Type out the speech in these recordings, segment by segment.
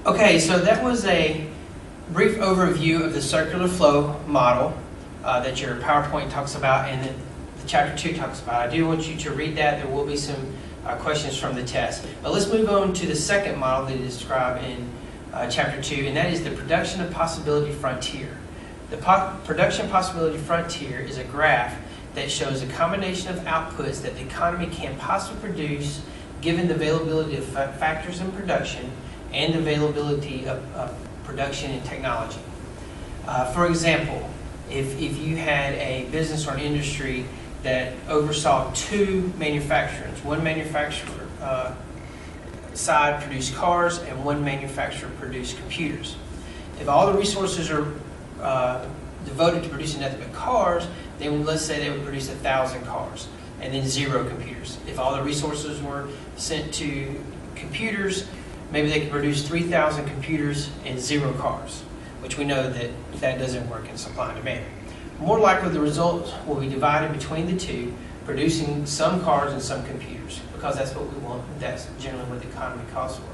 Okay, so that was a brief overview of the circular flow model that your PowerPoint talks about and that the Chapter 2 talks about. I do want you to read that. There will be some questions from the test. But let's move on to the second model that is described in Chapter 2, and that is the production of possibility frontier. The production possibility frontier is a graph that shows a combination of outputs that the economy can possibly produce given the availability of factors in production and the availability of production and technology. For example, if you had a business or an industry that oversaw two manufacturers, one manufacturer side produced cars and one manufacturer produced computers. If all the resources are devoted to producing nothing but cars, then let's say they would produce 1,000 cars and then 0 computers. If all the resources were sent to computers, maybe they could produce 3,000 computers and 0 cars, which we know that that doesn't work in supply and demand. More likely the results will be divided between the two, producing some cars and some computers, because that's what we want. That's generally what the economy calls for.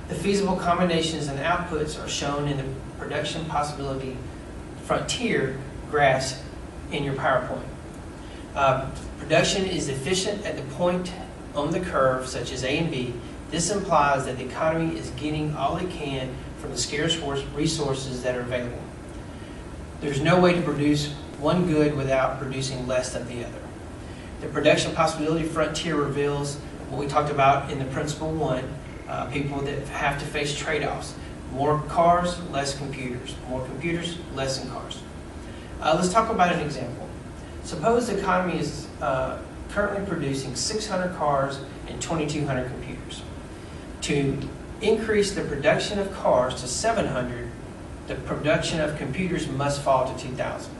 The feasible combinations and outputs are shown in the production possibility frontier graphs in your PowerPoint. Production is efficient at the point on the curve, such as A and B. This implies that the economy is getting all it can from the scarce resources that are available. There's no way to produce one good without producing less of the other. The production possibility frontier reveals what we talked about in the principle 1, people that have to face trade-offs. More cars, less computers. More computers, less in cars. Let's talk about an example. Suppose the economy is currently producing 600 cars and 2,200 computers. To increase the production of cars to 700, the production of computers must fall to 2,000.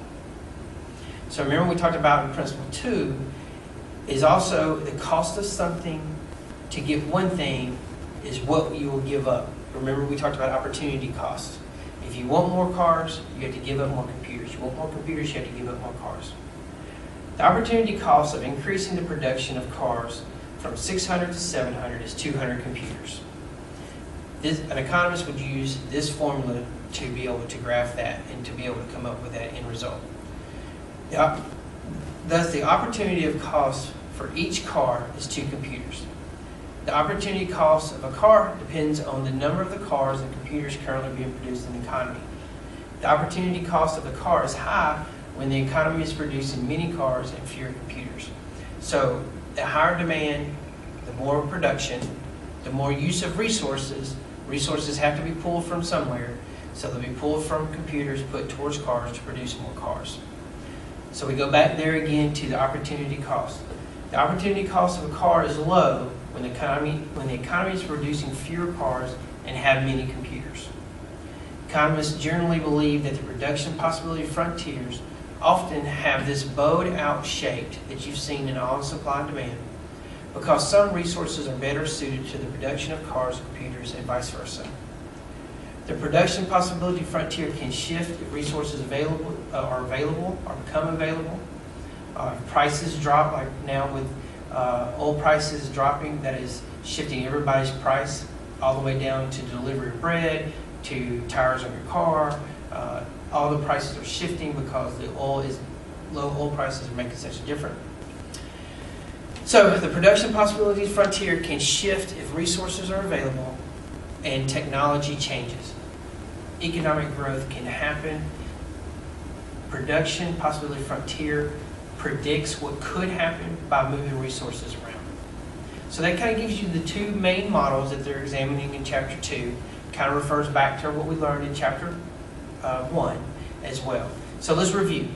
So remember we talked about in principle 2 is also the cost of something to get one thing is what you will give up. Remember we talked about opportunity costs. If you want more cars, you have to give up more computers. You want more computers, you have to give up more cars. The opportunity cost of increasing the production of cars from 600 to 700 is 200 computers. An economist would use this formula to be able to graph that and to be able to come up with that end result. Thus, the opportunity of cost for each car is 2 computers. The opportunity cost of a car depends on the number of the cars and computers currently being produced in the economy. The opportunity cost of a car is high when the economy is producing many cars and fewer computers. So the higher demand, the more production, the more use of resources. Resources have to be pulled from somewhere, so they'll be pulled from computers, put towards cars to produce more cars. So we go back there again to the opportunity cost. The opportunity cost of a car is low when the economy is producing fewer cars and have many computers. Economists generally believe that the production possibility frontiers often have this bowed out shape that you've seen in all supply and demand, because some resources are better suited to the production of cars and computers and vice versa. The production possibility frontier can shift if resources are available or become available. Prices drop, like now with oil prices dropping, that is shifting everybody's price all the way down to delivery of bread, to tires on your car. All the prices are shifting because the low oil prices are making such a difference. So the production possibilities frontier can shift if resources are available and technology changes. Economic growth can happen. Production possibility frontier predicts what could happen by moving resources around. So that kind of gives you the 2 main models that they're examining in Chapter 2. Kind of refers back to what we learned in Chapter 1 as well. So let's review.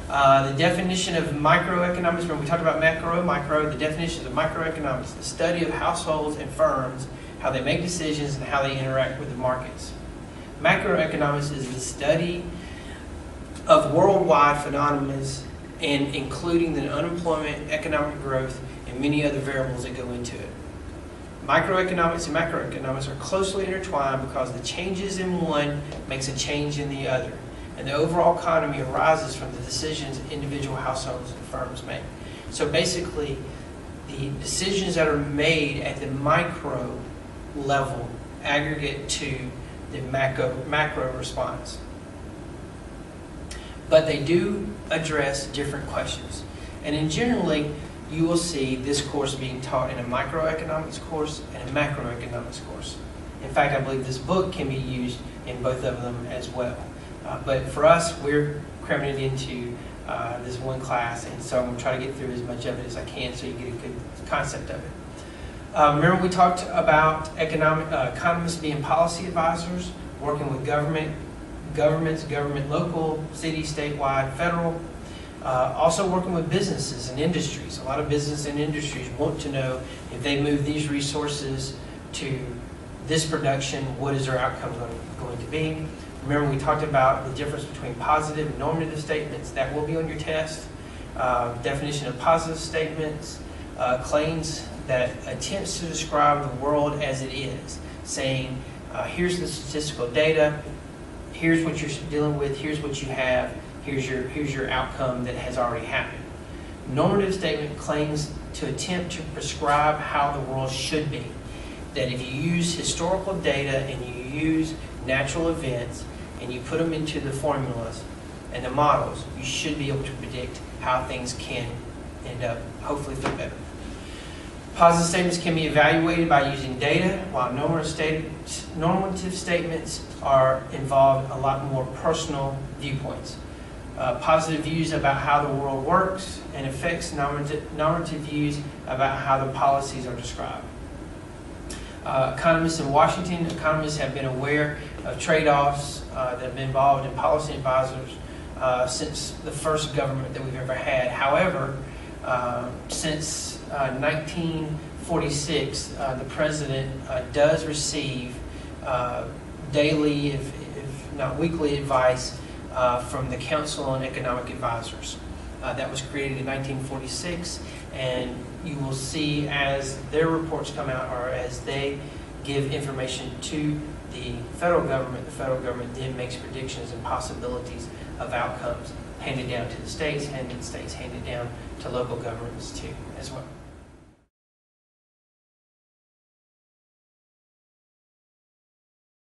The definition of microeconomics, when we talked about macro and micro, the definition of microeconomics, the study of households and firms, how they make decisions and how they interact with the markets. Macroeconomics is the study of worldwide phenomena and including the unemployment, economic growth, and many other variables that go into it. Microeconomics and macroeconomics are closely intertwined because the changes in one makes a change in the other. And the overall economy arises from the decisions individual households and firms make. So basically, the decisions that are made at the micro level aggregate to the macro response. But they do address different questions. And in generally, you will see this course being taught in a microeconomics course and a macroeconomics course. In fact, I believe this book can be used in both of them as well. But for us, we're cramming it into this one class, and so I'm going to try to get through as much of it as I can so you get a good concept of it. Remember we talked about economists being policy advisors, working with governments, government local, city, statewide, federal. Also working with businesses and industries. A lot of business and industries want to know if they move these resources to this production, what is their outcome going to be. Remember we talked about the difference between positive and normative statements. That will be on your test. Definition of positive statements, claims that attempts to describe the world as it is, saying here's the statistical data, here's what you're dealing with, here's what you have, here's your outcome that has already happened. Normative statement claims to attempt to prescribe how the world should be. That if you use historical data and you use natural events and you put them into the formulas and the models, you should be able to predict how things can end up, hopefully for better. Positive statements can be evaluated by using data, while normative statements are involved a lot more personal viewpoints. Positive views about how the world works and affects normative views about how the policies are described. Economists in Washington, economists have been aware of trade-offs that have been involved in policy advisors since the first government that we've ever had. However, since 1946, the president does receive daily, if not weekly, advice from the Council on Economic Advisors. That was created in 1946, and you will see as their reports come out or as they give information to the federal government then makes predictions and possibilities of outcomes handed down to the states, and the states handed down to local governments too as well.